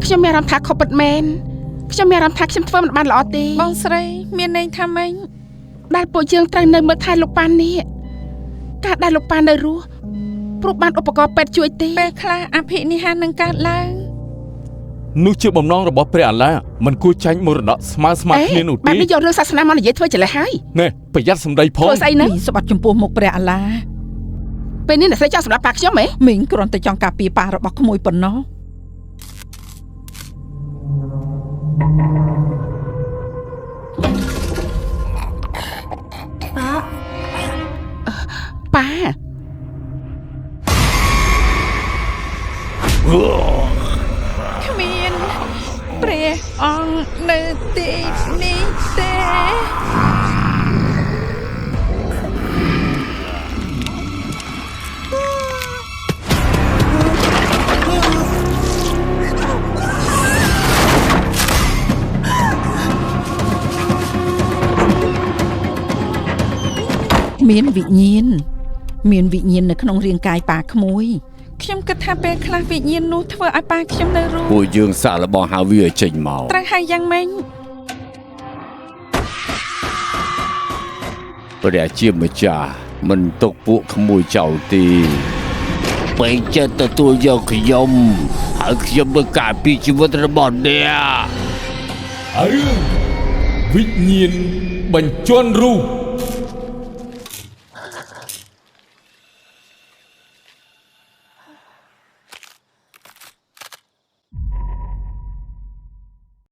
ខ្ញុំមានអារម្មណ៍ថាខុសពិតមែនខ្ញុំមានអារម្មណ៍ថាខ្ញុំធ្វើមិនបានល្អទេបងស្រីមានន័យថាម៉េចដែលពួកយើងត្រូវនៅមើលថែលោកប៉ានេះការដែលលោកប៉ានៅរស់ព្រោះបានឧបករណ៍ពេទ្យជួយទេពេលខ្លះអភិនិហេតុនឹងកើតឡើងនោះជាបំណងរបស់ព្រះអាឡាមិនគួរចាញ់មរណៈស្មើគ្នានោះទេបែបនេះយករឿងសាសនាមកនិយាយធ្វើច្រឡះហើយណែប្រយ័ត្នសម្ដីផងធ្វើស្អីហ្នឹងស្បាត់ចំពោះមុខព្រះអាឡាពេលនេះអ្នកស្រីចង់សម្រាប់ប៉ាខ្ញុំហ៎មីងគ្រាន់តែចង់ការពារប៉ារបស់ក្មួយប៉ុណ្ណោះប៉ាគ្មានព្រះអង្គនៅទីនេះទេមានវិញ្ញាណនៅក្នុងរាងកាយប៉ាក្មួយខ្ញុំគិតថាពេលខ្លះវិញ្ញាណនោះធ្វើឲ្យប៉ាខ្ញុំនៅរស់ពួកយើងសាកល្បងហៅវាចេញមកត្រូវហើយយ៉ាងម៉េចព្រះជាម្ចាស់មិនទុកពួកក្មួយចោលទេពេញចិត្តទទួលយកខ្ញុំហើយខ្ញុំនឹងការពារជីវិតរបស់អ្នករឿងវិញ្ញាណបញ្ជាន់រូប